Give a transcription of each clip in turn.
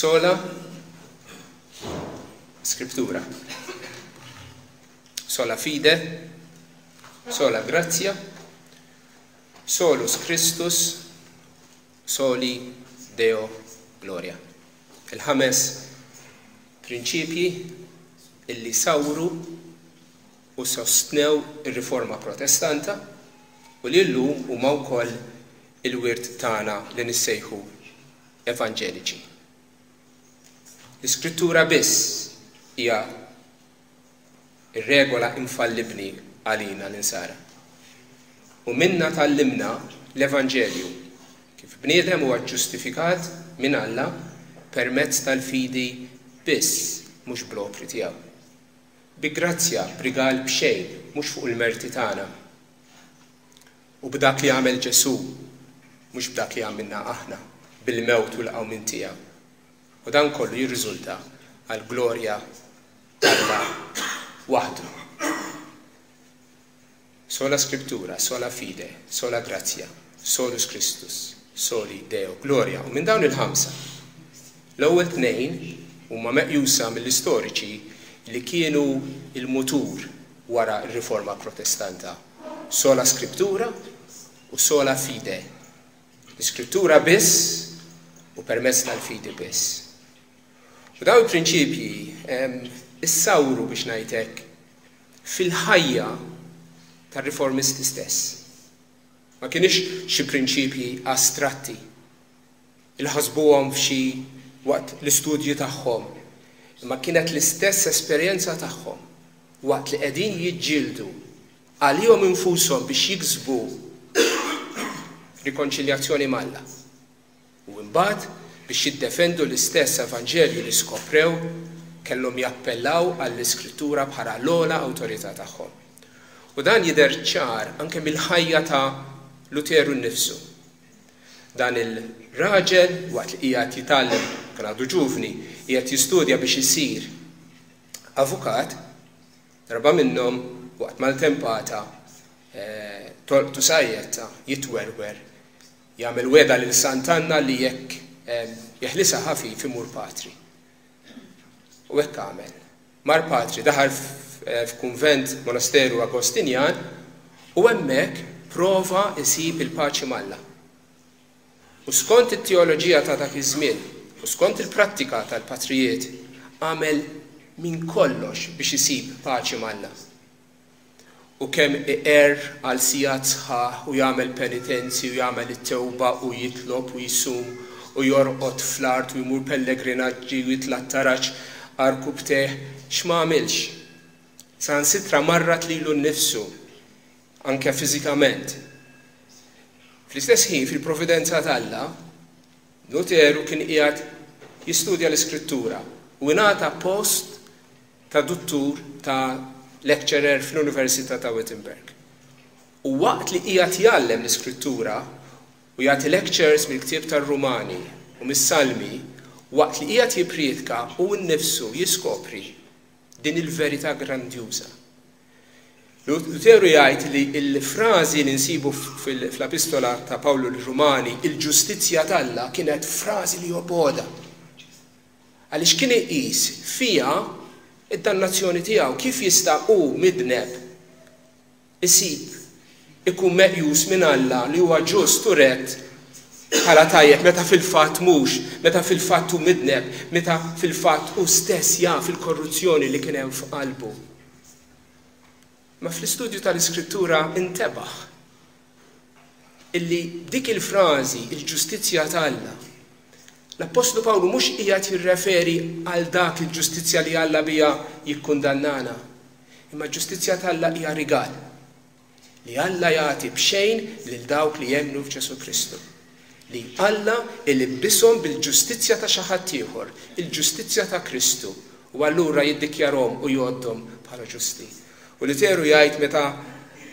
Sola Scrittura, sola fide, sola grazia, solus Christus, soli Deo gloria. Il-ħames prinċipji illi sawru u sostnew ir-riforma protestanta u li llum huma wkoll il-wirt tagħna li nissejħu evanġeliċi. L-Iskrittura biss hija ir-regola infallibbli għalina l-insara. U minna tallimna l-Evanġelju kif bniedem huwa ġustifikat minn Alla permezz tal-fidi biss mhux bl-opri tiegħu. Bi grazzja b'rigal b'xejn mhux fuq il-merti tagħna. U b'dak li għamel Ġesu mhux b'dak li għamilna aħna bil-mewt u l-qawmin tiegħu. U dan kollu jirriżulta għal glorja Alla waħdu. Sola Scrittura, sola fide, sola grazia, solus Christus, soli Deo gloria. U minn dawn il-ħamsa, l-ewwel tnejn huma meqjusa mill-istoriċi li kienu il-mutur wara r-riforma protestanta. Sola Scrittura u sola fide. L-Iskrittura biss u permezz tal-fide biss. U dawn il-prinċipji issawru biex ngħidlek fil-ħajja tar-riformisti stess. Ma kienx xi prinċipji astratti il-ħasbuhom f'xi waqt l-istudju tagħhom, imma kienet l-istess esperjenza tagħhom waqt li qegħdin jiġġieldu għalihom infushom biex jiksbu rikonċiljazzjoni mal-Alla. U mbagħad biex jiddefendu l-istess evanġelju li skoprew kellhom jappellaw għall-Iskrittura bħala l-ogħla awtorità tagħhom. U dan jidher ċar anke mill-ħajja ta' Luteru nnifsu. Dan il-raġel waqt li qiegħed jitgħallem kien għadu ġuvni, qiegħed jistudja biex isir avukat, darba minnhom waqt mal-tempata tolqtu sajjetta jitwerwer jagħmel weda lil Sant'Anna li jekk jeħlisha ħafif imur patri. U hekk għamel. Mar patri daħal f'kunvent monasteru Agostinjan u hemmhekk prova isib il-paċi mal-Alla. U skont it-teoloġija ta' dak iż-żmien u skont il-prattika tal-patrijiet għamel minn kollox biex isib paċi mal-Alla. U kemm iqer għal sigħat sħaħ u jagħmel penitenzi u jagħmel it-tewba u jitlob u jisum u jorqod fl-art u jmur pellegrinaġġi u jitlattaraġġ arku bteħ x'ma'għamilx. Sansitra marrat lilu nnifsu anke fiżikament. Fl-istess ħin fil-provvidenza t'Alla, Luteru kien qiegħed jistudja l-Iskrittura u ngħata post ta' dottur ta' lecturer fl-Università ta' Wittenberg. U waqt li qiegħed jgħallem l-Iskrittura u jagħti lectures mill-ktieb tar-Rumani u mis-Salmi, waqt li qiegħed jippriedka u nnifsu jiskopri din il-verità grandjuża. Luteru jgħid li l-frażi li nsibu fl-Epistola ta' Pawlu l-Rumani, il-ġustizzja t'Alla, kienet frażi li joboda. Għaliex kien iqis fiha id-dannazzjoni tiegħu kif jista' hu midneb isib ikun meqjus minn Alla li huwa ġust u rett bħala tajjeb meta fil-fatt mhux, meta fil-fatt hu midneb, meta fil-fatt hu stess jaf il-korruzzjoni li kien hemm f'qalbu. Ma fl-istudju tal-Iskrittura intebaħ illi dik il-frażi, il-ġustizzja t'Alla, l-Apostlu Pawlu mhux qiegħed jirreferi għal dak il-ġustizzja li Alla bija jikkundannana, imma ġustizzja t'Alla hija rigal li Alla jagħti b'xejn lil dawk li jemmnu f'Ġesu Kristu. Li Alla ilibishom bil-ġustizzja ta' xi ħadd ieħor, il-ġustizzja ta' Kristu, u allura jiddikjarhom u jgħoddhom bħala ġusti. U Luteru jgħid meta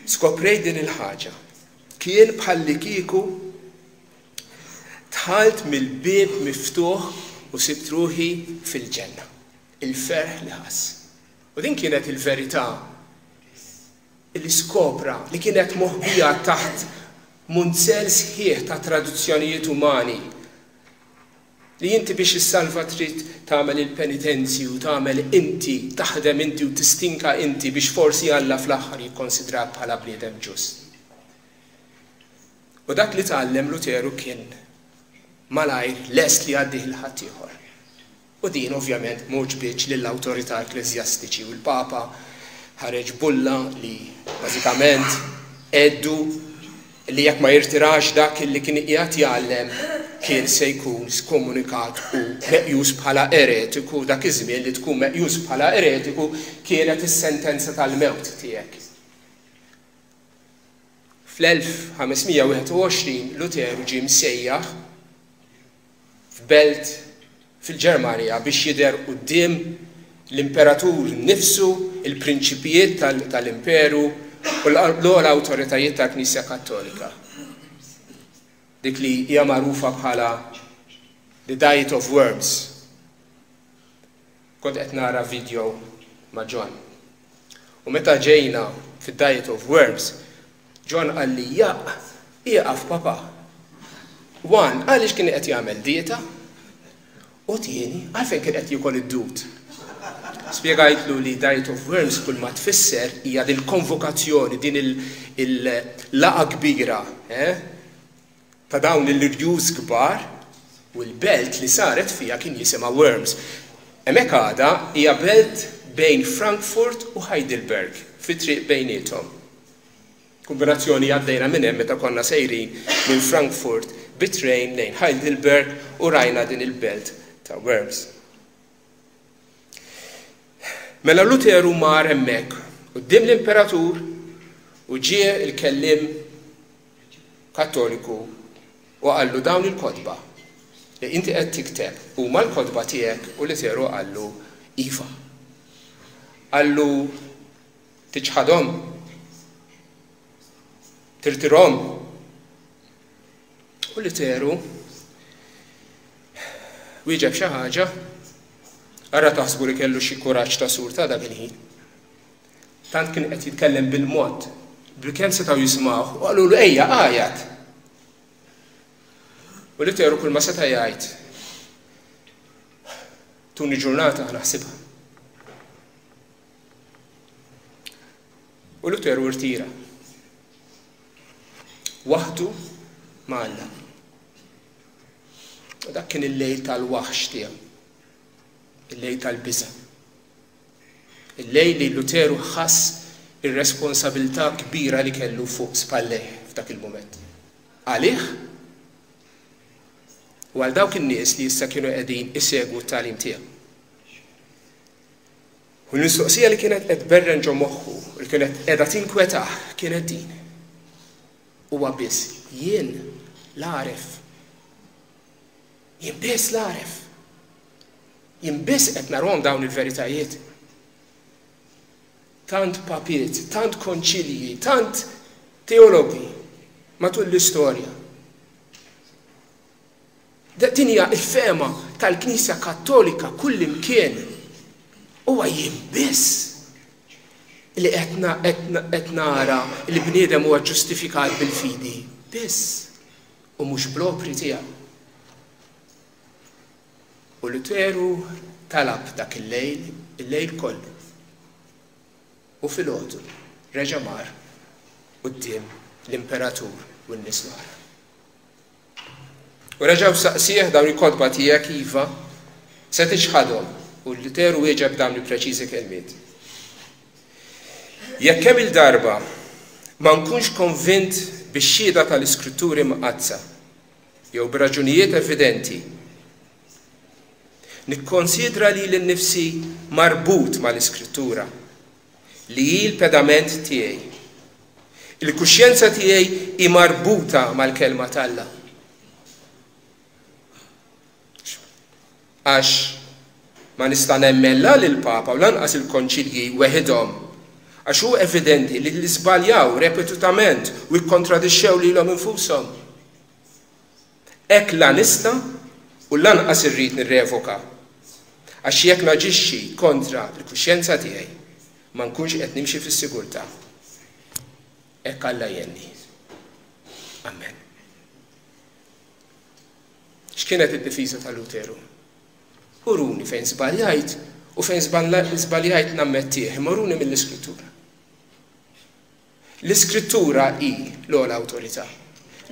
skoprejt din il-ħaġa, kien bħalli kieku dħalt mill-bieb miftuħ u sibt ruħi fil-ġenna. Il-ferħ li ħass. U din kienet il-verità li skopra li kienet moħbija taħt munzel sħiħ ta' traduzzjonijiet umani Li inti biex issalva trid tagħmel il-penitenzju, tagħmel inti, taħdem inti u tistinka inti biex forsi Alla fl-aħħar jikkonsidrak bħala bniedem ġust. U dak li tgħallem Luteru kien malajr lest li għaddih il-ħadd ieħor. U din ovvjament m'oġbitx lill-awtorità ekklesjastiċi u l-Papa ħareġ bulla li bażikament għeddu li jekk ma jirtirax dak li kien qiegħed jgħallem kien se jkun skomunikat u meqjus bħala eretiku, dak iż-żmien li tkun meqjus bħala eretiku kienet is-sentenza tal-mewt tiegħek. Fl-1521 Luteru ġie msejjaħ f'belt fil-Ġermanja biex jidher quddiem l-imperatur nifsu, il-prinċipijiet tal-imperu u l-ogħla awtoritajiet tal-Knisja Kattolika. Dik li hija magħrufa bħala The Diet of Worms. Kont qed nara video ma' John. U meta ġejna fid-Diet of Worms, John qal li ieqaf papa. Wan, għaliex kien qed jagħmel dieta? U tieni, għalfejn kien qed jikol id-dud. Spjegajtlu li Diet of Worms kull ma tfisser hija din konvokazzjoni, din il-laqa kbira, ta' dawn il-rjuż kbar u l-belt li saret fija kien jisimha Worms. Hemmhekk għadha hija belt bejn Frankfurt u Heidelberg, fit-triq bejniethom. Kombinazzjoni għaddejna minn hemm meta konna sejrin minn Frankfurt bit-trejn lejn Heidelberg u rajna din il-belt ta' Worms. Mela Luteru mar hemmhekk quddiem l-imperatur u ġie il-kellim Kattoliku u qallu dawn il-kotba li inti qed tikteb huma l-kotba tiegħek u Luteru qallu iva. Qallu tiġħadhom, tirtirhom. U Luteru wieġeb xi ħaġa. Ara taħsbu li kellu xi kuraġġ ta' sur ta' dak il-ħin. Tant kien qed jitkellem bil-mod, bil-kemm setgħu jisimgħuh u qalulu ejja qajjad. U Luteru kull ma seta' jgħid tuni ġurnata naħsibha. U Luteru irtira. Waħdu ma' Alla. U dak kien il-lejl tal-waħx tiegħu. Il-lejl tal-biża'. Il-lejl li Luteru ħass ir-responsabilità kbira li kellu fuq spallejh f'dak il-mument. Għalih u għal dawk in-nies li issa kienu qegħdin isegwu t-tagħlim tiegħu. U l-mistoqsija li kienet qed berren ġo moħħu, li kienet qiegħda tinkwetah kienet din. Huwa biss jien l-għaref. Jien biss l-għaref. Jien biss qed narhom dawn il-veritajiet. Tant papiet, tant konċilji, tant teologi matul l-istorja. Din hija l-fema tal-Knisja Kattolika kullimkien huwa jien biss li qed nara li bniedem huwa ġustifikat bil-fidi biss u mhux bl-opri tiegħu. U Luteru talab dak il-lejl kollu. U fil-għodu reġa' mar quddiem l-imperatur u n-nies l-oħra. U reġgħu saqsih dawn il-kotba tiegħek iva se tiġħadhom u Luteru wieġeb dawn il-preċiżi kelmiet. Jekk kemm il-darba ma nkunx konvint bix-xhieda tal-Iskritturi mqazza jew b'raġunijiet evidenti, nikkonsidra li l-nifsi marbut mal-Iskrittura li hi l-pedament tiegħi. Il-kuxjenza tiegħi hi marbuta mal-kelma tal-Alla. Għax ma nista' nemmella lill-Papa u lanqas il-konċilji weħidhom għax hu evidenti li l-iżbaljaw repetutament u jikkontradixxew lilhom infushom. Hekk la nista' u lanqas irrid nirrevoka għax jekk naġixxi kontra l-kuxjenza tiegħi ma nkunx qed nimxi fis-sigurtà. Hekk Alla jenni. Amen. X'kienet id-difiża ta' Luteru? Uruni fejn żbaljajt u fejn żbaljajt nammettih, imoruni mill-Iskrittura. L-Iskrittura hi l-ogħla awtorità.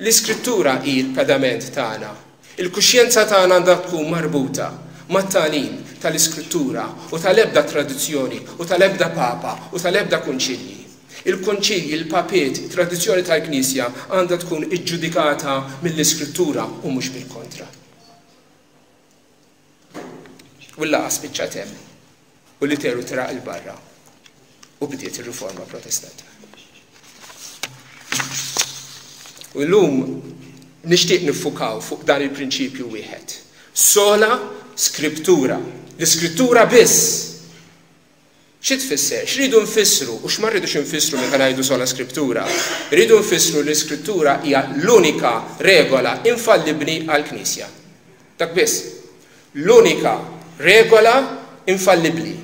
L-Iskrittura hi l-pedament tagħna. Il-kuxjenza tagħna għandha tkun marbuta mat-tagħlim tal-Iskrittura u tal-ebda tradizzjoni u tal-ebda papa u tal-ebda kunċilji. Il-konċilji, il-papiet, tradizzjoni tal-Knisja għandha tkun iġġudikata mill-Iskrittura u mhux bil-kontra. U l-laqgħa spiċċat hemm u Luteru tiraq il-barra u bdiet ir-Riforma Protestanta. U llum nixtieq niffukaw fuq dan il-prinċipju wieħed. Sola Skriptura. L-Iskrittura biss. Xi tfisser? X'ridu nfissru u x'ma rridux nfissru meta ngħidu sola Skriptura. Rridu nfissru l-Iskrittura hija l-unika regola infallibbli għall-Knisja. Dak biss. L-unika regola infallibbli.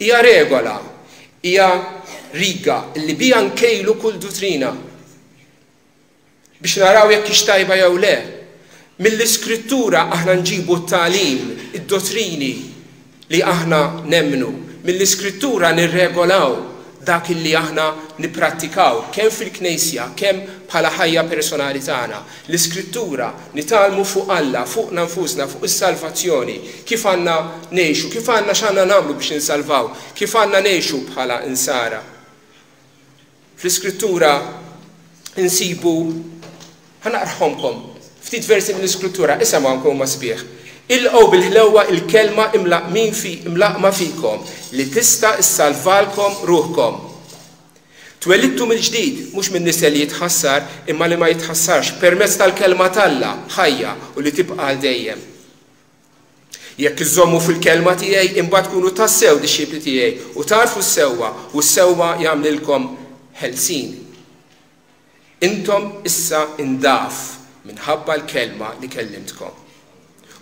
Hija regola, hija riga li biha nkejlu kull dottrina. Biex naraw jekk hix tajba jew le. Mill-Iskrittura aħna nġibu t-tagħlim, id-dottrini li aħna nemmnu. Mill-Iskrittura nirregolaw dak li aħna nipprattikaw kemm fil-Knisja, kemm bħala ħajja personali tagħna. L-Iskrittura nitalmu fuq Alla, fuq nfusna, fuq is-salvazzjoni, kif għandna ngħixu, kif għandna x'għandna nagħmlu biex insalvaw, kif għandna ngħixu bħala insara. Fl-Iskrittura insibu ħanaqrħomkom ftit versi mill-Iskrittura, isemgħu ma sbieħ. Ilqgħu bil-ħlewwa il-kelma imlaqma fikom li tista' issalvalkom ruħkom. Twellidtu mill-ġdid mhux minn nies li jitħassar imma li ma jitħassarx permezz tal-kelma talla ħajja u li tibqa' għal dejjem. Jekk iżommu fil-kelma tiegħi imbagħad tkunu tassew dixxipli tiegħi u tarfu s-sewwa u s-sewwa jagħmlilkom ħelsin. Intom issa indaf minħabba l-kelma li kellimtkom.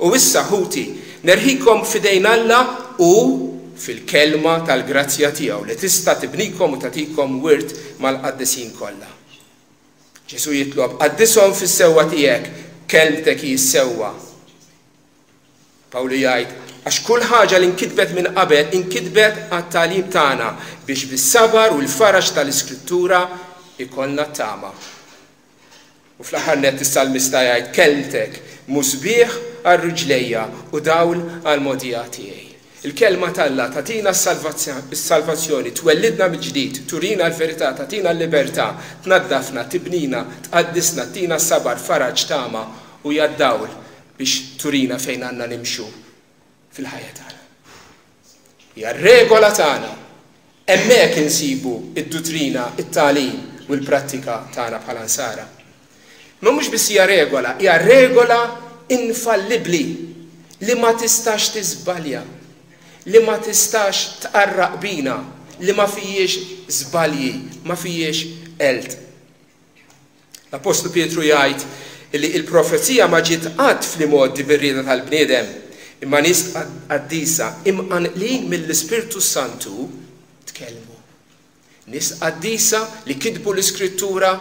U issa ħuti, nerħikom fidejn Alla u fil-kelma tal-grazzja tiegħu li tista' tibnikom u tagħtikom wirt mal-qaddisin kollha. Ġesu jitlob, qaddishom fis-sewwa tiegħek, kelmtek hi s-sewwa. Pawlu jgħid, għax kull ħaġa li nkitbet minn qabel inkitbet għat-tagħlim tagħna biex bis-sabar u l-faraġ tal-Iskrittura ikollna tama. U fl-aħħar nett is-salmista jgħid kelmtek musbieħ għar-riġlejja u dawl għall-mogħdija tiegħi. Il-kelma talla tatina s-salvazzjoni, twellidna mill-ġdid, turina l-verità, tatina l-libertà, tnaddafna, tibnina, tqaddisna, tina s-sabar, faraġ tama u jaddawl biex turina fejn għandna nimxu fil-ħajja tagħna. Hija r-regola tagħna. Hemmhekk insibu id-dottrina, it-tagħlim u l-prattika tagħna bħala nsara. Ma mhux biss hija regola infallibbli li ma tistax tiżbalja, li ma tistax tqarraq bina, li ma fijiex żbalji, ma fijiex elt. L-Apostlu Pietru jgħid li l-profezija ma ġiet qatt fl-modi bir-rieda tal-bniedem, imma nies qaddisa imqanqlin mill-Ispirtu Santu tkellmu. Nies qaddisa li kitbu l-Iskrittura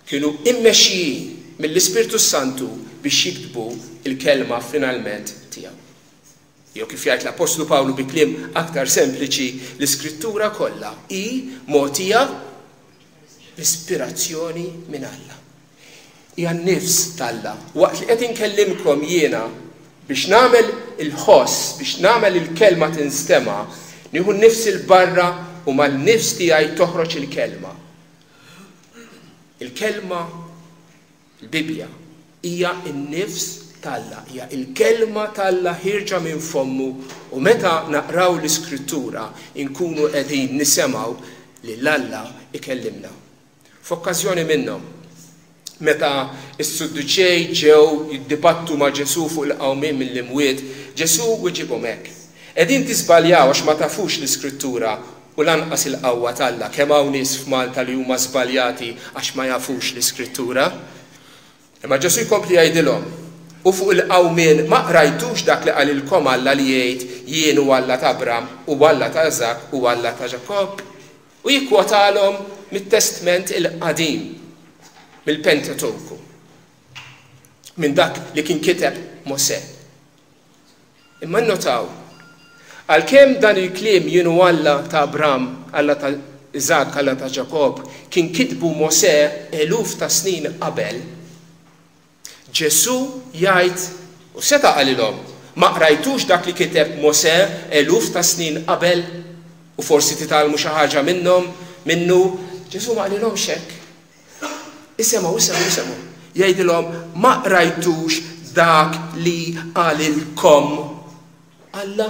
kienu immexxijin mill-Ispirtu Santu biex jiktbu il-kelma finalment tiegħu. Jew kif jgħid l-Apostlu Pawlu bi kliem aktar sempliċi, l-Iskrittura kollha hi mogħtija l-ispirazzjoni minn Alla. Hija n-nifs talla. Waqt li qed inkellimkom jiena biex nagħmel il-ħoss, biex nagħmel il-kelma tinstema', nieħu nnifs il-barra u mal-nifs tiegħi toħroġ il-kelma. Il-kelma, il-Bibja, hija n-nifs talla, hija il-kelma talla ħirġa minn fommu u meta naqraw l-Iskrittura inkunu qegħdin nisemgħu li l-Alla ikellimna. F'okkażjoni minnhom, meta s-Sadduċej ġew jiddibattu ma' Ġesu fuq il-qawmien mill-imwiet, Ġesu wieġibhom hekk. Qegħdin tiżbaljaw għax ma tafux l-Iskrittura u lanqas il-qawwa talla kemm hawn nies f'Malta li huma żbaljati għax ma jafux l-Iskrittura. Imma Ġesu jkompli jgħidilhom u fuq il-qawmien ma qrajtux dak li qalilkom Alla li jgħid jien u Alla ta' Abram u Alla ta' Eżak u Alla ta' Ġakob. U jikkwotalhom mit-Testament il-Qadim mill-Pentateuku. minn dak li kien kiteb Mosè. Imma nnotaw, għalkemm dan il-kliem jienu Alla ta' Abram, Alla ta' Iżak, Alla ta' Ġakob, kien kitbu Mosè eluf ta' snin qabel, Ġesu jgħid u seta' qalilhom, ma qrajtux dak li kiteb Mosè eluf ta' snin qabel u forsi titgħallmu xi ħaġa minnu, Ġesu ma qalilhomx hekk. Isemgħu. Jgħidilhom ma qrajtux dak li qalilkom Alla.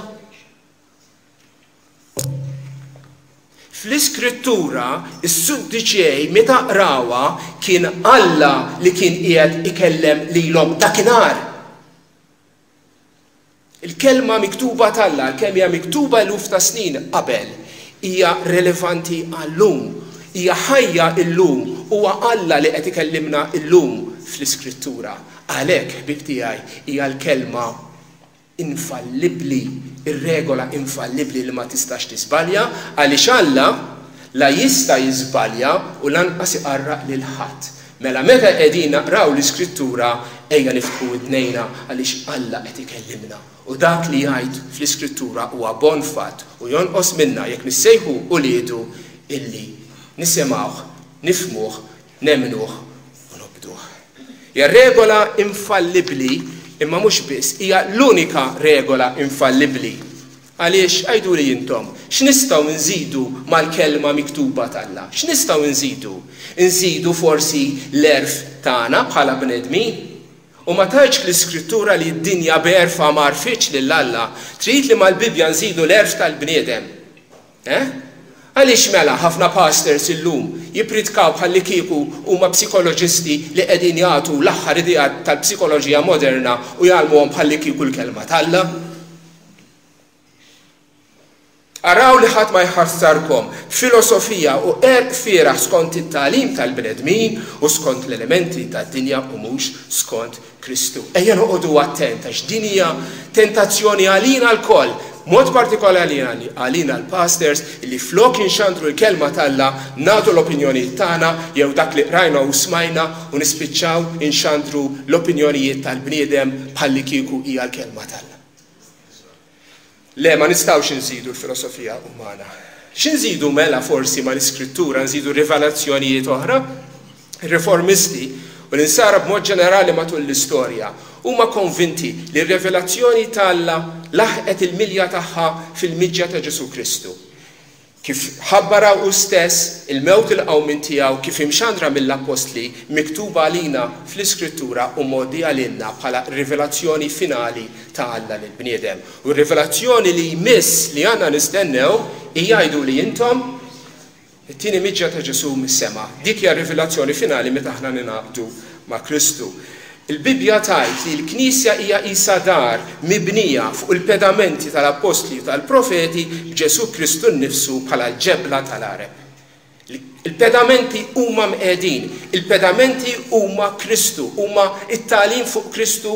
Fl-Iskrittura, is-Sudduċej meta qrawha kien Alla li kien qiegħed ikellem lilhom dakinhar. Il-kelma miktuba tal-Alla, kemm hija miktuba eluf ta' snin qabel, hija relevanti għallum, hija ħajja llum, huwa Alla li qed ikellimna llum fl-Iskrittura. Għalhekk, ħbib tiegħi, hija l-kelma infallibbli, ir-regola infallibbli li ma tistax tisbalja, għaliex Alla la jista' jiżbalja u lanqas iqarraq lil ħadd. Mela meta qegħdin naqraw l-Iskrittura ejja niftħu id-dnejna għaliex Alla qed ikellimna. U dak li jgħid fl-Iskrittura huwa bon fatt u jonqos minna jekk nissejħu uliedu illi nisimgħuh, nifhmuh, nemmnuh u nobduh. Hija regola infallibbli imma mhux biss, hija l-unika regola infallibbli. Għaliex għajdu li jintom, x'nistgħu nżidu mal-kelma miktuba tal-Alla? X'nistgħu nżidu? Nżidu forsi l-erf tagħna bħala bnedmin? U ma tajtx l-Iskrittura li d-dinja berfa ma rfitx lill-Alla, trid li mal-Bibja nżidu l-erf tal-bniedem. Għaliex mela ħafna pastors illum jipritkaw bħalli kieku huma psikoloġisti li qegħdin jagħtu l-aħħar idea tal-psikoloġija moderna u jgħalmuhom bħalli kieku l-kelma tal-Alla? Araw li ħadd ma jħassarkom filosofija u fieraħ skont it-tagħlim tal-bnedmin u skont l-elementi tad-dinja u mhux skont Kristu. Ejja noqogħdu attent għax din hija tentazzjoni għalina l-koll, mod partikolari għalina l-pastors li flok jinxandru l-kelma tal-Alla nagħtu l-opinjonijiet tagħna jew dak li rajna u smajna u nispiċċaw inxandru l-opinjonijiet tal-bniedem bħalli kieku hija l-kelma tal-Alla. Le, ma nistgħux nżidu l-filosofija umana. X'inżidu mela forsi ma l-Iskrittura nżidu rivelazzjonijiet oħra? Ir-Riformisti u l-insara b'mod ġenerali matul l-istorja huma konvinti li r-revelazzjoni tal-Alla laħqet il-milja tagħha fil-miġja ta' Ġesu Kristu. Kif ħabbara u stess il-mewt il-qawmin tiegħu kif imxandra mill-Apostli miktuba għalina fl-Iskrittura u modi għalina bħala rivelazzjoni finali ta' Alla lill-bniedem. U r-rivelazzjoni li jmiss li għandna nistennew hija jgħidu li intom it-tieni miġja ta' Ġesu mis-sema. Dik hija rivelazzjoni finali meta aħna ninaqdu ma' Kristu. Il-Bibja tgħid li l-Knisja hija qisha dar mibnija fuq il-pedamenti tal-Apostli u tal-Profeti b'Ġesu Kristu nnifsu bħala l-ġebla tal-areb. Il-pedamenti huma mqegħdin, il-pedamenti huma Kristu, huma it-tagħlim fuq Kristu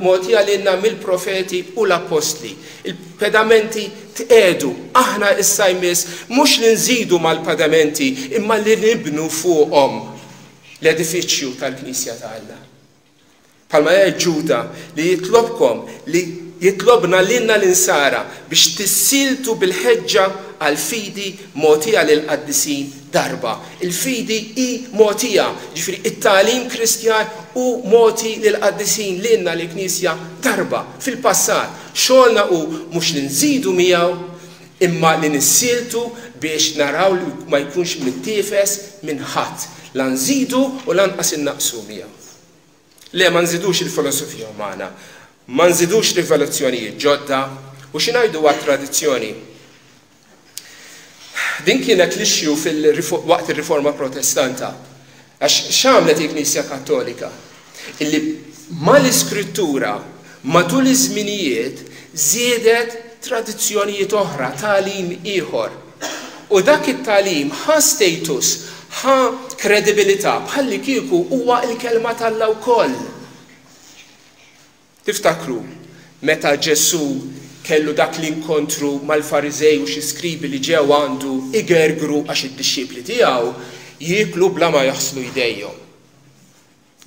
mogħtija lilna mill-Profeti u l-Apostli. Il-pedamenti tqedu, aħna issa jmiss mhux li nżidu mal-pedamenti imma li nibnu fuqhom l-edifiċċju tal-Knisja ta' Alla. Palma Ġuda li jitlobna lilna l-insara biex tissiltu bil-ħeġġa għal-fidi mogħtija lil-qaddisin darba. Il-fidi hi mogħtija, ġifieri it-tagħlim Kristjan u mogħti lil-qaddisin lilna l-Knisja darba fil-passat. Xogħolna hu mhux li nżidu miegħu imma li nissiltu biex naraw li ma jkunx mittiefes minn ħadd. La nżidu u lanqas innaqsu miegħu. Le, ma nżidux il-filosofija umana, ma nżidux rivelazzjonijiet ġodda u x'ingħidu għat-tradizzjoni. Din kienet l-ixju waqt ir-Riforma Protestanta. Għax x'għamlet il-Knisja Kattolika? Illi mal-Iskrittura matul iż-żminijiet żiedet tradizzjonijiet oħra, tagħlim ieħor. U dak it-tagħlim ħa status, ħa kredibilità bħalli kieku huwa l-kelma tal-Alla wkoll. Tiftakru meta Ġesu kellu dak l-inkontru mal-Farizej u xi skribi li ġew għandu igergru għax id-dixxipli tiegħu jieklu bla ma jaħslu jdejhom.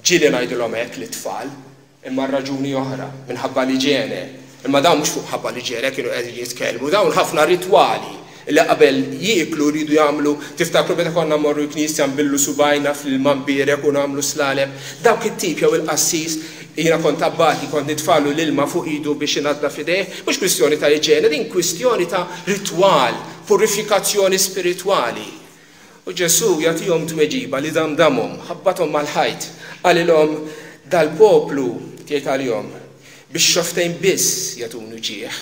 Ġieli ngħidulhom hekk lit-tfal, imma raġuni oħra minħabba l-iġene. Imma dawn mhux fuq ħabba l-iġene kienu qegħdin jitkellmu, dawn ħafna ritwali li qabel jieklu rridu jagħmlu, tiftakru meta konna mmorru l-knisja nbillu subajna fil-mambierek u nagħmlu slalem, dawk it-tip jew il-qassis jiena kont abbati kont nitfallu l-ilma fuq idu biex inaddaf fidejh, mhux kwistjoni ta' iġene, din kwistjoni ta' ritwal, purifikazzjoni spiritwali. U Ġesu jagħtihom tweġiba li damdamhom, ħabbathom mal-ħajt, għalilhom dal-poplu tgħid għalihom biex xoftejn biss jagħtunu ġieħ.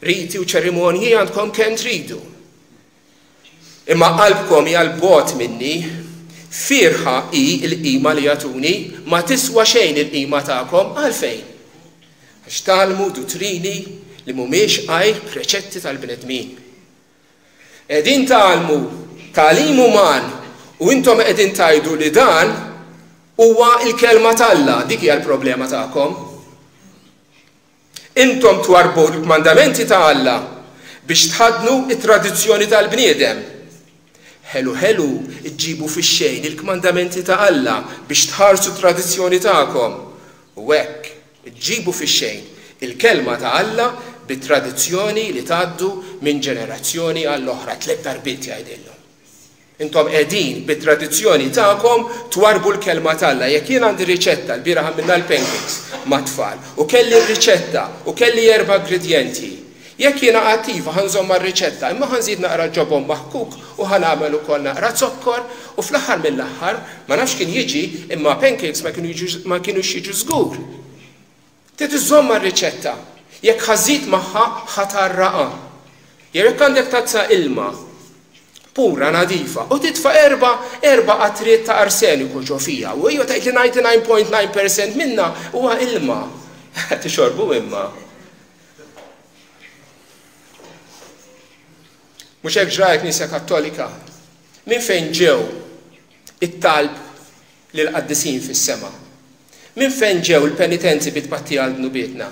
Riti u ċerimonji għandkom kemm tridu. Imma qalbkom hija l-bot minni, firħa hi l-qima li jagħtuni ma tiswa xejn il-qima tagħkom għalfejn. Għax tagħlmu duttrini li mhumiex għajr preċetti tal-bnedmin. Qegħdin tagħlmu tagħlim uman u intom qegħdin tgħidu li dan huwa l-kelma tal-Alla, dik hija l-problema tagħkom. Intom twarbu l-mandamenti ta' Alla biex tħadnu it-tradizzjoni tal-bniedem. Ħelu iġġibu fix-xejn il-kmandamenti ta' Alla biex tħarsu tradizzjoni tagħkom. U hekk iġġibu fix-xejn il-kelma ta' Alla bit-tradizzjoni li tgħaddu minn ġenerazzjoni għall-oħra 3 darbiet jgħidilhom. Intom qegħdin bit-tradizzjoni tagħkom twarbu l-kelma tal-Alla. Jekk jien għandi riċetta l-bieraħ għamilna l-pancakes ma' tfal u kelli r-riċetta u kelli 4 ingredjenti. Jekk jiena attiva ħanżomm mar-riċetta, imma ħanżid naqra ġobhom maħkuk u ħanagħmel ukoll naqra zokkor u fl-aħħar mill-aħħar ma nafx kien jiġi imma pancakes ma kinux jiġu żgur. Trid iżomm mar-riċetta. Jekk ħażid magħha ħatarraqa. Jekk għandek tazza ilma pura nadifa u titfa' 4 qatriet ta' arseniku ġo fiha u hija tgħid li 99.9% minnha huwa ilma. Tixorbu imma. Mhux hekk ġraja Knisja Kattolika. Minn fejn ġew it-talb lil qaddisin fis-sema? Minn fejn ġew il-penitenti bit-tbatti għal dnubietna?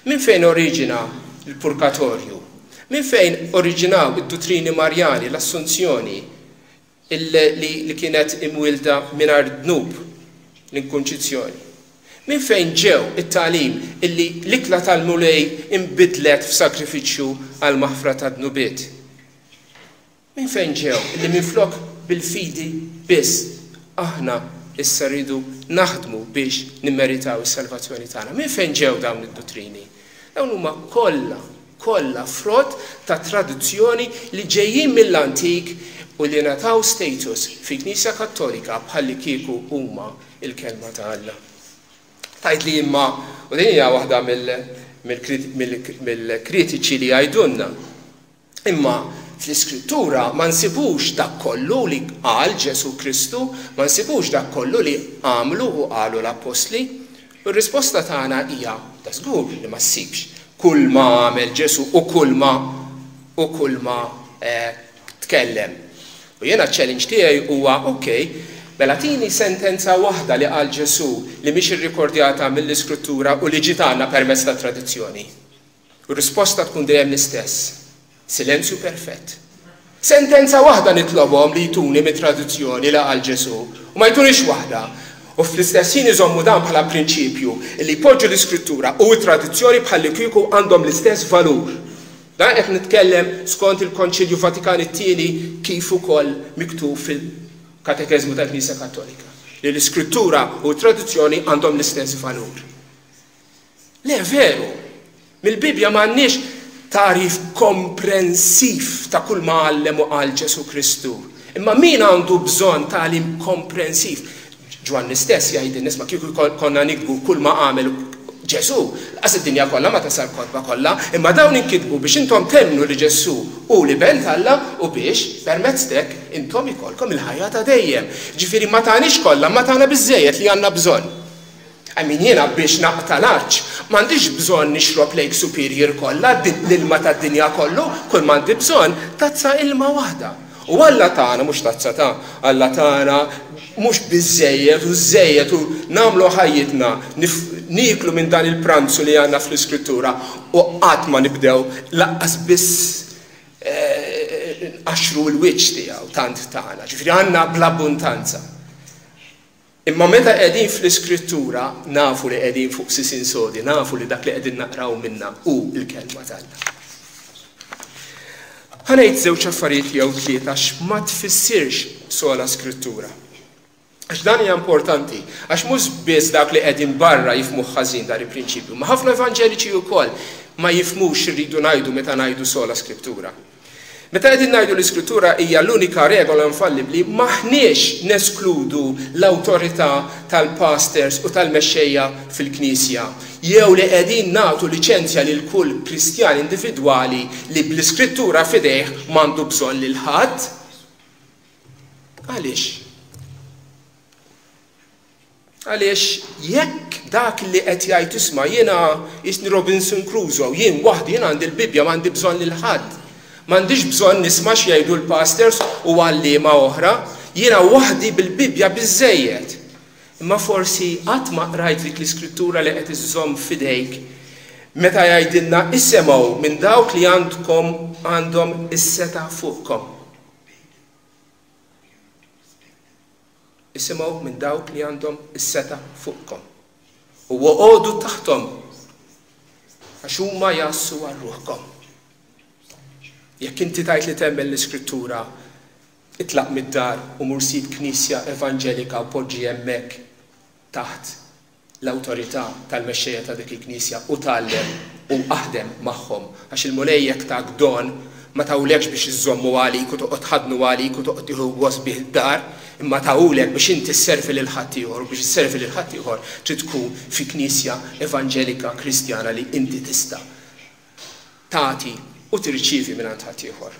Minn fejn oriġina l-purgatorju? Minn fejn oriġinaw id-duttrini Marjani, l-assunzjoni li kienet imwilda mingħajr dnub, l-inkunċizzjoni? Minn fejn ġew it-tagħlim illi l-ikla tal-mulej imbidlet f'sakrifiċċju għal maħfra ta' dnubiet? Minn fejn ġew illi minflok bil-fidi biss aħna issa rridu naħdmu biex nimmeritaw is-salvazzjoni tagħna? Minn fejn ġew dawn id-duttrini? Dawn huma kollha frott ta' tradizzjoni li ġejjin mill-antik u li nataw status fi Knisja Kattolika bħalli kieku huma il-kelma ta' Alla. Tajt li imma, u din hija waħda mill-kritiċi li jgħidulna, imma fl-Iskrittura ma nsibux dak kollu li qal Ġesu Kristu, ma nsibux dak kollu li għamlu u qalu l-Apostli, u r-risposta tagħna hija ta' żgur li ma ssibx. Kull ma għamel Ġesu u kull ma tkellem. U jiena ċ-challenge tiegħi huwa okay, mela tini sentenza waħda li qal Ġesu li mhix irrikordjata mill-Iskrittura u li ġiet għandna permezz tat tradizzjoni. U r-risposta tkun dejjem l-istess. Silenzju perfett. Sentenza waħda nitlobhom li jtuni mit-tradizzjoni li qal Ġesu u ma jtunix waħda. U fl-istess ħin iżommu dan bħala prinċipju li jpoġġu l-Iskrittura u t-tradizzjoni bħalli kieku għandhom l-istess valur. Dan qed nitkellem skont il-Konċilju Vatikan it-tieni kif ukoll miktub fil-Katekeżmu tal-Knisja Kattolika. Li l-Iskrittura u t-tradizzjoni għandhom l-istess valur. Le veru, mill-Bibja m'għandniex tarif komprensiv ta' kull ma għallem u qal Ġesu Kristu. Imma min għandu bżonn tagħlim komprensiv? Ġwan l-istess jgħid in-nies ma kieku konna nikbu kull ma għamel Ġesu, laqas id-dinja kollha ma tasal kodba kollha, imma dawn inkitbu biex intom temnu li Ġesu u li bent Alla u biex permezz tek intom ikolkom il-ħajja ta' dejjem. Ġifieri ma tagħniex kollha, ma tagħna biżżejjed li għandna bżonn. Għamin jiena biex naqta l-arċ, m'għandix bżonn nixrob Lake Superior kollha, l-ilma tad-dinja kollu, kull m'għandi bżonn tazza ilma waħda. U Alla tagħna mhux tazza ta' Alla tagħna mhux biżżejjed u żejjed u nagħmlu ħajjitna niklu minn dan il-pranzu li għandna fl-Iskrittura u qatt ma nibdew laqqas biss għaxru l-wiċċ tiegħu tant tagħna. Ġifieri għandna bl-abbundanza. Imma meta qegħdin fl-Iskrittura nafu li qegħdin fuq sisin sodi, nafu li dak li qegħdin naqraw minna hu l-kelma tagħna. Ħanejt żewġ affarijiet jew tlieta x'ma tfissirx sola Skrittura. Għax dan hija importanti, għax mhux biss dak li qegħdin barra jifhmu ħażin dar il-prinċipju, ma ħafna evanġeliċi wkoll ma jifhmux irridu ngħidu meta ngħidu sola Skrittura. Meta qegħdin ngħidu l-Iskrittura hija l-unika regola infallibbli, maħniex neskludu l-awtorità tal-pastors u tal-mexxejja fil-Knisja. Jew li qegħdin nagħtu liċenzja lil kull Kristjan individwali li bl-Iskrittura fidejh m'għandu bżonn lil ħadd. Għaliex? Għaliex jekk dak li qed jgħid isma' jiena isni Robinson Crusoe, jien waħdi jien għandi l-Bibja m'għandi bżonn lil ħadd. M'għandix bżonn nisma' x'jgħidu l-pastors u għalliema oħra, jiena waħdi bil-Bibja biżżejjed. Imma forsi qatt ma qrajt dik l-Iskrittura li qed iżżomm f'idejk meta jgħidilna issemgħu minn dawk li għandhom is-seta fuqkom. Isimgħu minn dawk li għandhom is-seta fuqkom. U għodu taħtom għax huma jassu għal ruħkom. Jekk inti tajt li temmen l-Iskrittura, itlaq mid-dar u mur sib knisja evanġelika u poġġi hemmhekk taħt l-awtorità tal-mexxejja ta' dik il-knisja u tgħallem u aħdem magħhom għax il-mulejjek ta' gdon ma tawlekx biex iżommu għalik u toqgħod ħadnu għalik u toqgħod tieħu gos bih id-dar, imma tawlek biex inti sservi lil ħadd ieħor u biex isservi lil ħadd ieħor trid tkun fi knisja evanġelika Kristjana li inti tista' tagħti u tirċievi mingħand ħadd ieħor.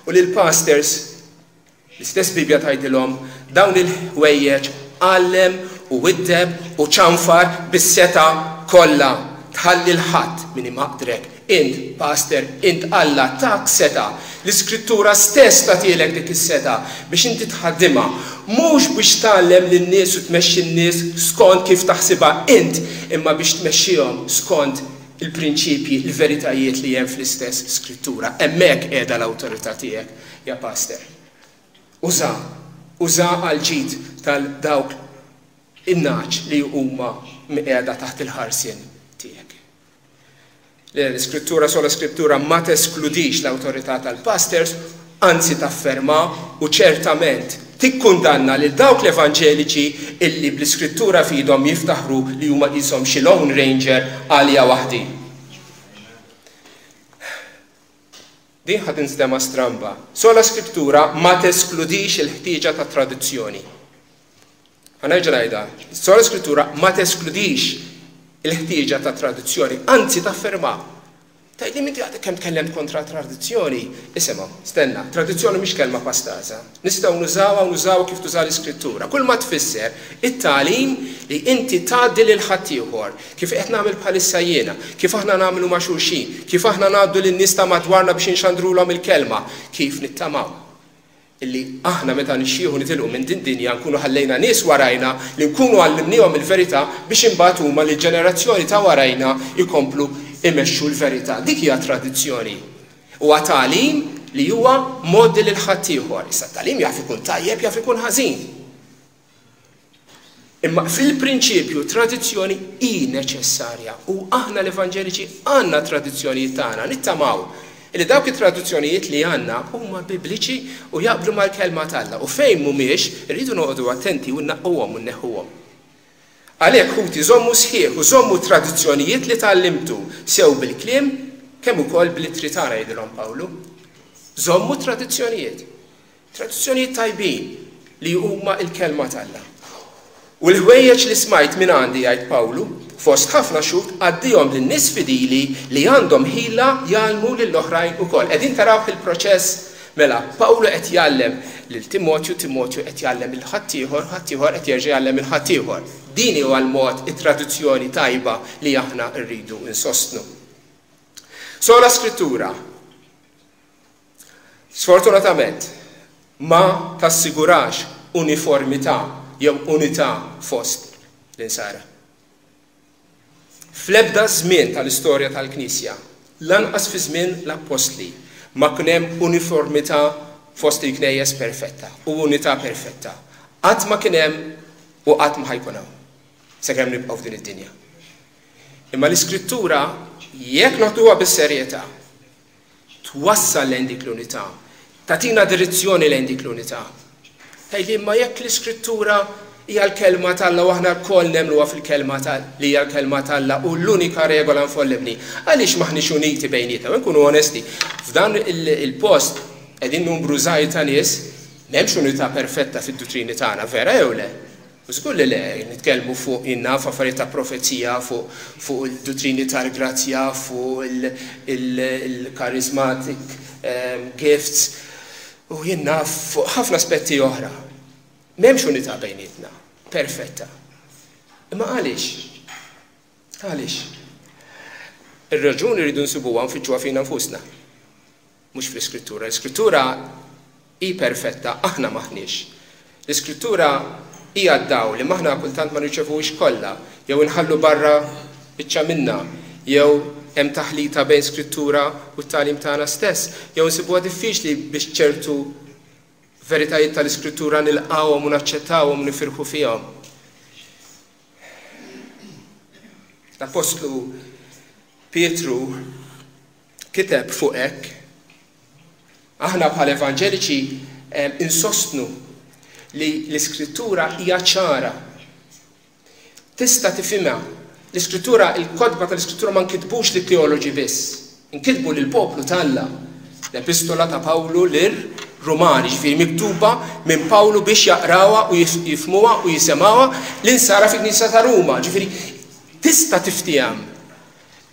U lil pastors l-istess Bibja tgħidilhom dawn il-ħwejjeġ għallem u widdeb u ċanfar bis-seta kollha tħalli l-ħadd min imaqdrek. Int, pastor, int Alla tak seta. L-Iskrittura stess tagħtilek dik is-seta biex inti tħaddimha, mhux biex tgħallem lin-nies u tmexxi n-nies skont kif taħsibha int, imma biex tmexxihom skont il-prinċipji, il-veritajiet li hemm fl-istess Skrittura. Hemmhekk qiegħda l-awtorità tiegħek, ja pastor. Uża għal ġid tal-dawk in-naċ li huma qiegħda taħt il-ħarsien tiegħek. L-Iskrittura sola Skrittura ma teskludix l-awtorità tal-pastors, anzi tafferma u ċertament tikkundanna lil dawk l-evanġeliċi illi bl-Iskrittura fidhom jiftaħru li huma qishom xi Lone Ranger għalija waħdi. Din ħadd instema stramba. Sola Skrittura ma teskludix il-ħtieġa ta' tradizzjoni. Ħanerġa' ngħidha, sola Skrittura ma teskludix il-ħtieġa ta' tradizzjoni, anzi tafferma. Tajli minti għadek kemm tkellemt kontra tradizzjoni, isimgħu, stenna, tradizzjoni mhix kelma pastaża. Nistgħu nużawha kif tuża l-Iskrittura. Kull ma tfisser it-tagħlim li inti tgħaddi lil ħadd ieħor, kif qed nagħmel bħalissa jiena, kif aħna nagħmlu ma' xulxin, kif aħna ngħaddu lin-nies ta' madwarna biex inxandrulhom il-kelma, kif nittamaw. Illi aħna meta nixxieħu nitilqu minn din dinja nkunu ħallejna nies warajna li nkunu għallimnihom il-verità biex imbagħad huma li l-ġenerazzjoni ta' warajna jkomplu imexxu l-verità. Dik hija tradizzjoni. Huwa tagħlim li huwa modi lil ħadd ieħor. Issa tagħlim jaf ikun tajjeb jaf ikun ħażin. Imma fil-prinċipju tradizzjoni hi neċessarja u aħna l-evanġeliċi għandna tradizzjonijiet tagħna nittamaw. Illi dawk it-traduzzjonijiet li għandna huma bibliċi u jaqblu mal-kelma tagħna u fejn mhumiex irridu noqogħdu attenti u nnaqquhom u nneħħuhom. Għalhekk ħuti żommu sħiħ u żommu tradizzjonijiet li tgħallimtu sew bil-kliem kemm ukoll bil-ittri tagħna jgħidilhom Pawlu. Żommu tradizzjonijiet. Tradizzjonijiet tajbin li huma l-kelma tagħna. U l-ħwejjeġ li smajt minn għandi jgħid Pawlu fost ħafna xhud għaddihom lin-nies fidili li għandhom ħila jgħallmu lill-oħrajn ukoll. Qegħdin taraw fil-proċess mela Pawlu qed jgħallem lil Timotju, Timotju qed jgħallem il ħadd ieħor qed jerġa' jgħallem il ħadd ieħor. Din huwa l-mod it-traduzzjoni tajba li aħna rridu insostnu. Sola Skrittura sfortunatament ma tassigurax uniformità jew unità fost l-insara. Fl-ebda żmien tal-istorja tal-Knisja, lanqas fi żmien l-Apostli, ma kien hemm uniformità fost il-knejjes perfetta u unità perfetta. Qatt ma kien hemm u qatt ma ħajkun hawn sakemm nibqgħu f'din id-dinja. Imma l-Iskrittura jekk nagħtuha bis-serjetà twassal lejn dik l-unità, tagħtina direzzjoni lejn dik l-unità. Tgħidli imma jekk l-Iskrittura hija l-kelma tal-Alla u aħna wkoll nemmnuha fil-kelma li hija l-kelma tal-Alla u l-unika regola nfollibni. Għaliex maħniex uniti bejnietna, nkunu onesti. F'dan il-post qegħdin numru żgħir ta' nies m'hemmx unità perfetta fid-duttrini tagħna, vera jew le? Żgur li le, nitkellmu fuq innaf affarijiet ta' profezija, fuq il-duttrini tal-grazzja, fuq il-charismatic gifts u jinnaf fuq ħafna aspetti oħra. M'hemmx unità bejnietna, perfetta. Imma għaliex? Għaliex? Ir-raġuni rridu nsibuha nfittxuha fina nfusna. Mhux fl-Iskrittura. L-Iskrittura hi perfetta, aħna maħniex. L-Iskrittura hija d-dawl li maħna kultant ma nirċevuhiex kollha, jew inħallu barra biċċa minnha, jew hemm taħlita bejn Skrittura u t-tagħlim tagħna stess, jew insibuha diffiċli biex ċertu veritajiet tal-Iskrittura nilqawhom u naċċettawhom u nifirħu fihom. L-Apostlu Pietru kiteb fuq hekk. Aħna bħal evanġeliċi insostnu li l-Iskrittura hija ċara. Tista' tifhimha. L-Iskrittura, il-kodba tal-Iskrittura ma nkitbux lit teoloġi biss, inkitbu lill-poplu tagħna. L-Epistola ta' Pawlu lir-Rumani, ġifieri miktuba minn Pawlu biex jaqrawha u jifhmuha u jisimgħuha l-insara fil-Knisja ta' Ruma. Ġifieri tista' tiftihom.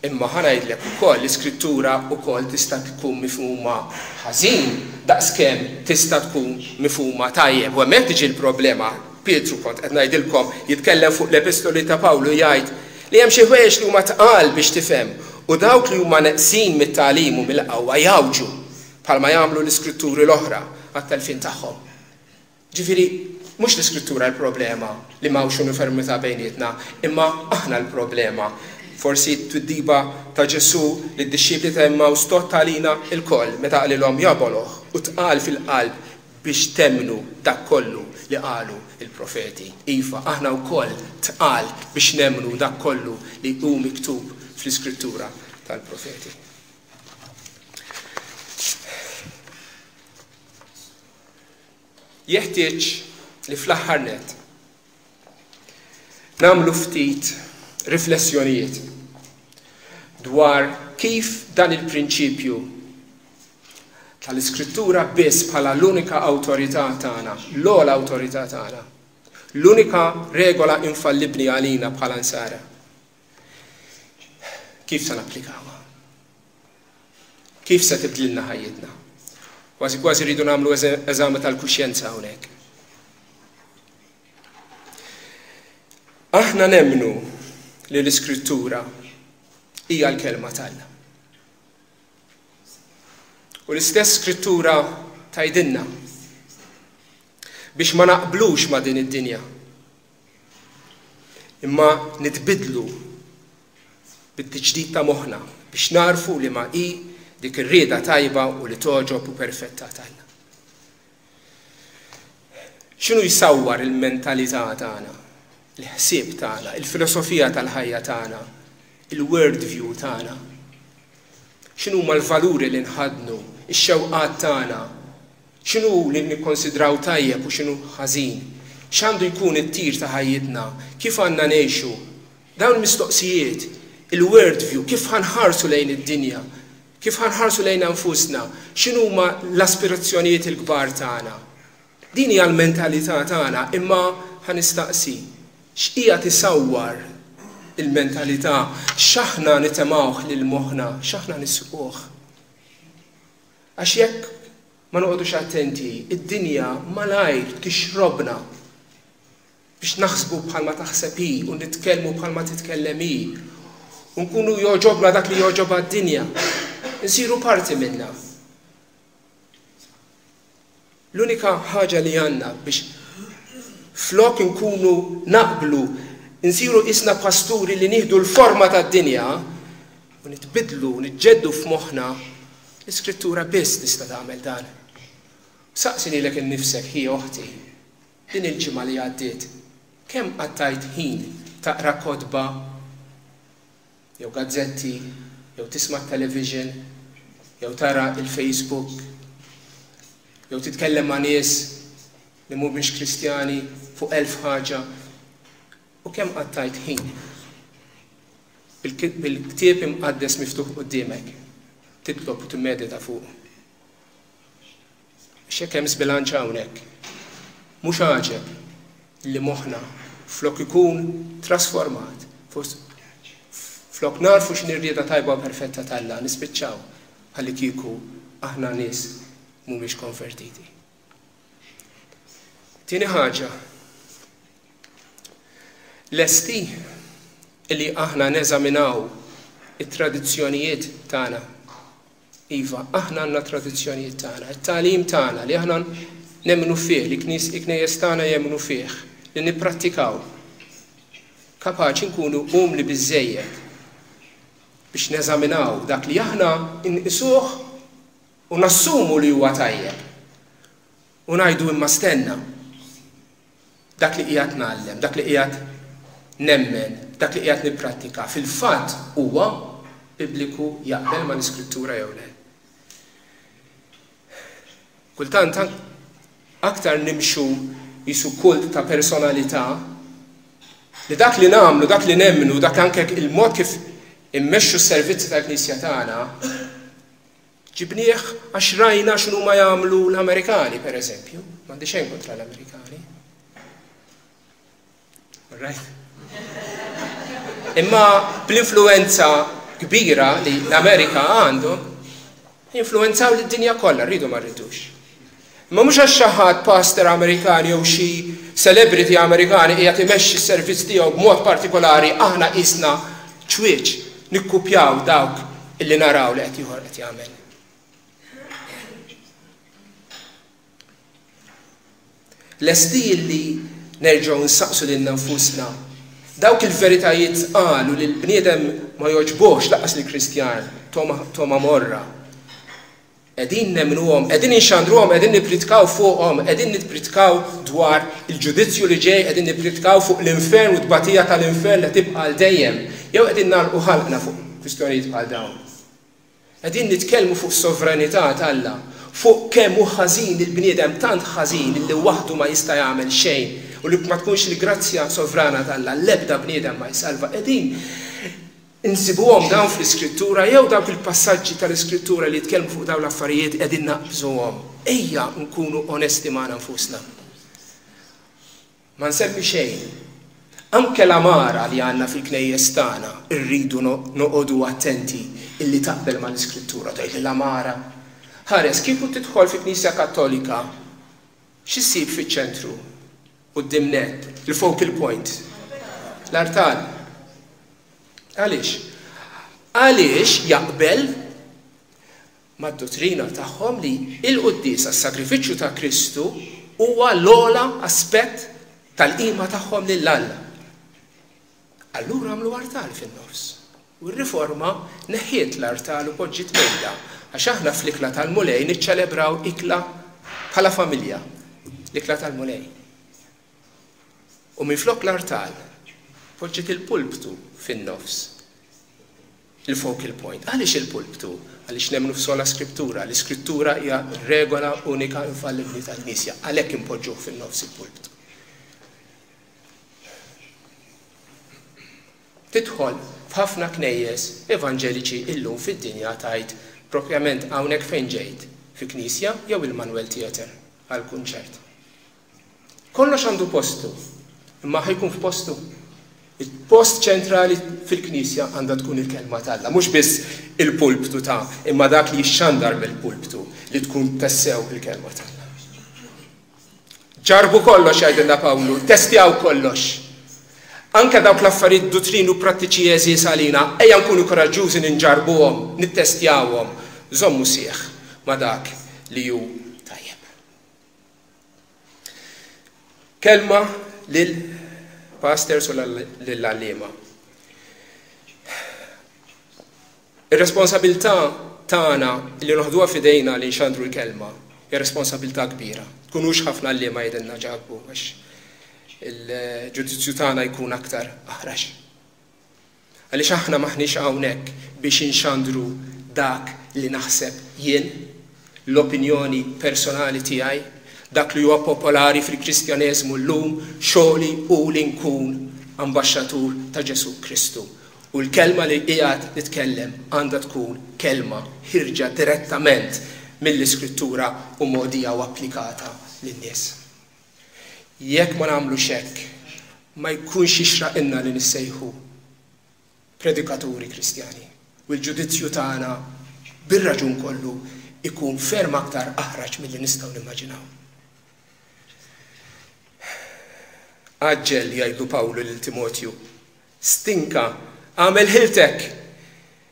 Imma ħanajdlek ukoll l-Iskrittura wkoll tista' tkun mifhuma ħażin daqskemm tista' tkun mifhuma tajjeb. U hemmhekk tiġi l-problema. Pietru kont qed ngħidilkom jitkellem fuq l-Epistoli ta' Pawlu jgħid li hemm xi ħwejjeġ li huma tqal biex tifhem u dawk li huma neqsin mit-tagħlim u mill-qawwa jawġu bħalma jagħmlu l-Iskritturi l-oħra għat-telfin tagħhom. Ġifieri mhux l-Iskrittura l-problema li m'hawnx uniformità bejnietna, imma aħna l-problema. Forsi t-tweġiba ta' Ġesu li d-dixxipli ta' Emmaw stott għalina il-koll meta qalilhom jaboloh u tqal fil-qalb biex temmnu dak kollu li qalu il-profeti. Iva, aħna wkoll tqal biex nemmnu dak kollu li hu miktub fl-Iskrittura tal-profeti. Jeħtieġ li fl-aħħar net nagħmlu ftit riflessjonijiet dwar kif dan il-prinċipju tal-Iskrittura biss bħala l-unika awtorità tagħna, l-ogħla awtorità tagħna, l-unika regola infallibbli għalina bħala nsara. Kif se napplikawha? Kif se tibdilna ħajjitna? Kważi rridu nagħmlu eżami tal-kuxjenza hawnhekk. Aħna nemmnu li l-Iskrittura hija l-kelma tagħna. U l-istess Skrittura tgħidilna biex ma naqblux ma' din id-dinja. Imma nitbidlu bit-tiġdid ta' moħħna biex narfu li ma' hi dik ir-rieda tajba u li toġob u perfetta tagħna. X'inhu jsawwar il-mentalità tagħna, il-ħsieb tagħna, il-filosofija tal-ħajja tagħna, il-world view tagħna? X'inhu huma l-valuri li nħadnu, ix-xewqat tagħna? X'inhu li nikkonsidraw tajjeb u x'inhu ħażin? X'għandu jkun it-tir ta' ħajjitna? Kif għandna ngħixu? Dawn il-mistoqsijiet, il-world view, kif ħanħarsu lejn id-dinja? Kif ħanħarsu lejn anfusna? X'inhu huma l-aspirazzjonijiet il-kbar tagħna? Din hija l-mentalità tagħna, imma ħanistaqsi x'hija tisawwar il-mentalità, x'aħna nitemawh lil moħħna, x'aħna nisquh. Għax jekk ma noqgħodux attenti, id-dinja malajr tixrobna biex naħsbu bħalma taħseb hi u nitkellmu bħalma titkellem hi. U nkunu joġobna dak li joġobha d-dinja. Nsiru parti minnha. L-unika ħaġa li għandna biex flok nkunu naqblu insiru isna pasturi li nieħdu l-forma tad-dinja u nitbidlu, niġġeddu f'moħħna, l-Iskrittura biss tista' tagħmel dan. Saqsi lilek innifsek hi oħti din il-ġimgħa li għaddiet. Kemm qattajt ħin taqra kotba jew gazzetti, jew tisma' television, jew tara il-Facebook, jew titkellem ma' nies li mhumiex Kristjani fuq 1000 ħaġa, u kemm qattajt ħin bil-ktieb imqaddes miftuħ quddiemek titlob u timmedita fuq. X'hekk hemm żbilanċ hawnhekk. Mhux għaġeb li moħħna flok ikun trasformat, flok narfu x'nirrieda tajba u perfetta tal-Alla, nispiċċaw ħalli kieku aħna nies mhumiex konvertiti. Tieni ħaġa, lesti li aħna neżaminaw it-tradizzjonijiet tagħna. Iva, aħna għandna tradizzjonijiet tagħna, it-tagħlim tagħna li aħna nemmnu fih, li knejjes tagħna jemmnu fih, li nipprattikaw. Kapaċi nkunu umli biżżejjed biex neżaminaw dak li aħna inqisuh u nassumu li huwa tajjeb. U ngħidu imma stenna dak li qiegħed nagħllem, dak li qiegħed nemmen, dak li qiegħed nipprattika. Fil-fatt huwa bibliku jaqbel ma l-Iskrittura jew le. Kultant aktar nimxu jisu kult ta' personalità li dak li nagħmlu, dak li nemmnu, dak anke il-mod kif immexxu s-servizzi tal-Knisja tagħna ġibnieh għax rajna x'inhu ma jagħmlu l-Amerikani pereżempju. M'għandi xejn kontra l-Amerikani. Right? Imma bl-influenza kbira li l-Amerika għandhom influenzaw lid-dinja kollha, rridu ma rridux. Imma mhux għax xi ħadd pastor Amerikani jew xi celebrity Amerikani qiegħed imexxi s-servizz tiegħu b'mod partikolari aħna qisna ċwieġ nikkupjaw dawk illi naraw li qed ieħor qed jagħmel. Lesti li nerġgħu nsaqsu lil nfusna dawk il-veritajiet qalu li l-bniedem ma jogħġbux laqas lill-Kristjan Toma Morra. Qegħdin nemmnuhom, qegħdin inxandruhom, qegħdin nippritkaw fuqhom, qegħdin nippritkaw dwar il-ġudizzju li ġej, qegħdin nippritkaw fuq l-infern u t-tbatija tal-infern li tibqa' għal dejjem, jew qegħdin nagħlqu ħalqna fuq kwistjonijiet bħal dawn. Qegħdin nitkellmu fuq sovranità tal-Alla, fuq kemm hu ħażin il-bniedem tant ħażin li waħdu ma jista' jagħmel xejn u li ma tkunx il-grazzja sovrana tal-Alla l-ebda bniedem ma jsalva. Qegħdin insibuhom dawn fl-Iskrittura jew dawk il-passaġġi tal-Iskrittura li jitkellmu fuq dawn l-affarijiet qegħdin naqbżuhom. Ejja nkunu onesti ma' nfusna. Ma nsemmi xejn. Anke l-amara li għandna fil-knejjes tagħna rridu noqogħdu attenti illi taqbel mal-Iskrittura. Tgħid l-amara. Ħares kieku tidħol fi Knisja Kattolika x'issib fiċ-ċentru quddiem-net, il-focal point. L-artal. Għaliex? Għaliex jaqbel mad-dottrina tagħhom li il-qudies għas-sagrifiċċju ta' Kristu huwa l-ogħla aspett tal-qima tagħhom lill-Alla. Allura għamlu artal fin-nofs. U r-riforma neħħiet l-artal u poġġiet mejda għax aħna fl-ikla tal-mulej niċċelebraw ikla bħala familja, l-ikla tal-mulej. U minflok l-artal poġġiet il-pulptu fin-nofs. Il-focal point. Għaliex il-pulptu? Għaliex nemmnu f'sola Skrittura. L-Iskrittura hija regola unika infallibbli tal-Knisja. Għalhekk impoġġuh fin-nofs il-pulptu. Tidħol f'ħafna knejjes evanġeliċi illum fid-dinja tajt propjament hawnhekk fejn ġejt fi Knisja jew il-Manuel Theatre għall-kunċert. Kollox għandu postu, imma ħajkun f'postu. Il-post ċentrali fil-Knisja għandha tkun il-kelma tal-Alla, mhux biss il-pulptu ta' imma dak li jixxandar mill-pulptu li tkun tessew il-kelma tal-Alla. Ġarbu kollox jgħidilna Pawlu, testjaw kollox. Anke dawk l-affarijiet dottrini u prattiċi eżies għalina, ejja nkunu koraġġużi ninġarbuhom, nittestjawhom, żommu sieħ ma' dak li hu tajjeb. Kelma lil pastors u l-allima. Ir-responsabilità tagħna li noħduha f'idejna li nxandru l-kelma hija responsabilità kbira. Tkunux ħafna allima jgħidilna ġabbu għax il-ġudizzju tagħna jkun aktar aħraġ. Għaliex aħna maħniex hawnhekk biex inxandru dak li naħseb jien, l-opinjoni personali tiegħi, dak li huwa popolari fil-Kristjaneżmu llum, xogħli u li nkun ambaxxatur ta' Ġesu Kristu. U l-kelma li qiegħed nitkellem għandha tkun kelma ħirġa direttament mill-Iskrittura u mogħdija u applikata lin-nies. Jekk ma nagħmlux hekk, ma jkunx jixraqilna li nissejħu predikaturi Kristjani. U l-ġudizzju tagħna bir-raġun kollu ikun ferm aktar aħraġ milli nistgħu nimmaġinaw. Aġġel jgħidu Pawlu lil Timotju, stinka għamel ħiltek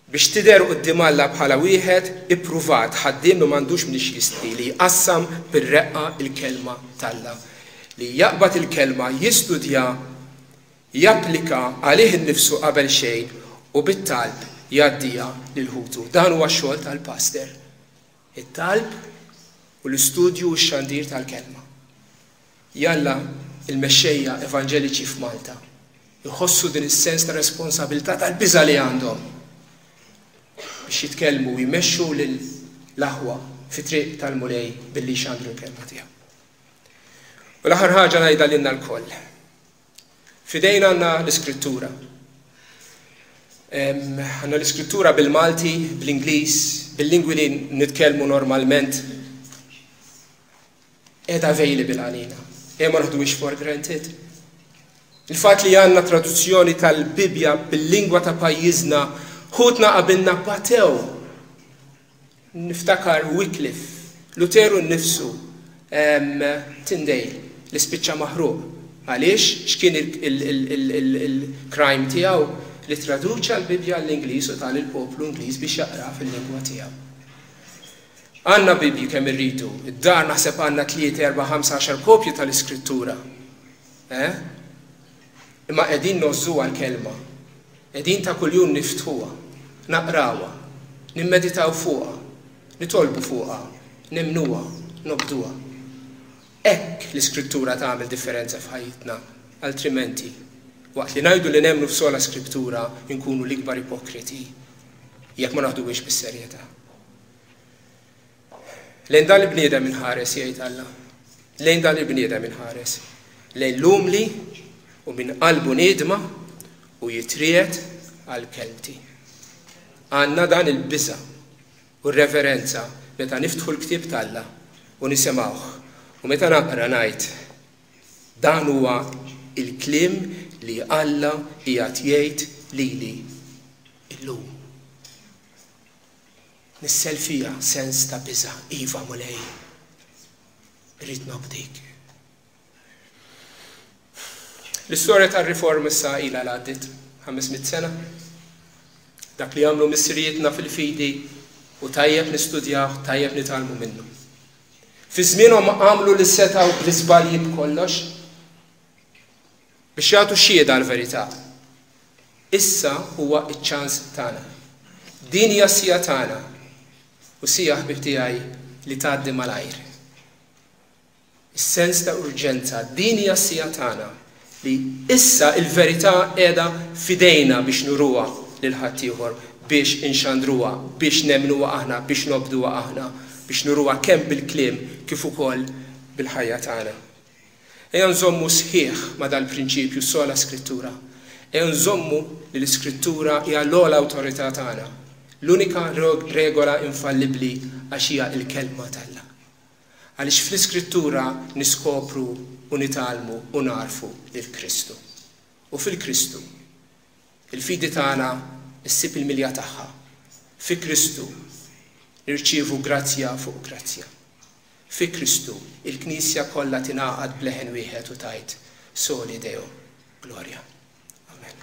biex tidher quddiem Alla bħala wieħed ippruvat ħaddiem li m'għandux minix jistri li jqassam bir-reqqa il-kelma tal-Alla, li jaqbad il-kelma, jistudja, japplika għalih innifsu qabel xejn u bit-talb jgħaddija lil ħutu. Dan huwa x-xogħol tal-pastor. It-talb u l-istudju u x-xandir tal-kelma. Jalla il-mexxejja evanġeliċi f'Malta jħossu din is-sens ta' responsabilità tal-biża' li għandhom biex jitkellmu u jmexxu lill-aħwa fit-triq tal-mulej billi jxandru l-kelma tiegħu. U l-aħħar ħaġa ngħidha lilna l-koll. F'idejna għandna l-Iskrittura. Għandna l-Iskrittura bil-Malti, bl-Ingliż, bil-lingwi li nitkellmu normalment qiegħda available għalina. Ma naħduhiex for granted. Il-fatt li għandna traduzzjoni tal-Bibja bil-lingwa ta' pajjiżna ħutna qabilna batew. Niftakar Wycliffe, Luteru nnifsu, Tyndale, li spiċċa maħruq. Għaliex x'kien il-crime tiegħu li traduċa l-Bibja l-Ingliż u tal-poplu Ingliż biex jaqra fil-lingwa tiegħu. Għandna Bibji kemm irridu, id-dar naħseb għandna 3, 4, 5 kopji tal-Iskrittura. Imma qegħdin nożżuha l-kelma, qegħdin ta' kuljum niftħuha, naqrawha, nimmeditaw fuqha, nitolbu fuqha, nimnuha, nobduha. Hekk l-Iskrittura tagħmel differenza f'ħajjitna, altrimenti waqt li ngħidu li nemmnu f'sola Skrittura nkunu l-ikbar ipokriti jekk ma naħduhiex bis-serjetà. Lejn dan il-bniedem inħares jgħid Alla. Lejn dan il-bniedem inħares. Lejn l-umli u minn qalbu nidma u jitriet għal-kelti. Għandna dan il-biża' u r-reverenza meta niftħu l-ktieb tal-Alla u nisimgħuh u meta naqra ngħid dan huwa il-kliem li Alla qiegħed jgħid lili illum. Nissel fija sens ta' biża' iva mulej. Irrid nobdik. L-istorja tar-riforma issa ilha għaddiet 500 sena. Dak li għamlu missirietna fil-fidi u tajjeb nistudjaw, tajjeb nitalmu minnu. Fi żmienhom għamlu li setgħu bl-iżbalji b'kollox biex jagħtu xhieda l-verità. Issa huwa ċ-ċans tagħna. Din hija sija tagħna. U sija ħbib tiegħi li tgħaddi malajr. Is-sens ta' urġenza, din hija sija tagħna li issa il-verità qiegħda f'idejna biex nuruha lil ħaddieħor, biex inxandruha, biex nemmnuha aħna, biex nobduha aħna, biex nuruha kemm bil-kliem kif ukoll bil-ħajja tagħna. Ejja nżommu sħiħ ma' dal-prinċipju sola Skrittura. Ejja nżommu li l-Iskrittura hija l-ogħla awtorità tagħna. L-unika regola infallibbli għax hija l-kelma tal-Alla. Għaliex fl-Iskrittura niskopru u nitalmu u narfu lil Kristu. U fil-Kristu il-fidi tagħna issib il-milja tagħha. Fi Kristu nirċievu grazzja fuq grazzja. Fi Kristu il-Knisja kollha tingħaqad bleħen wieħed u tajt Soli Deo Gloria. Amen.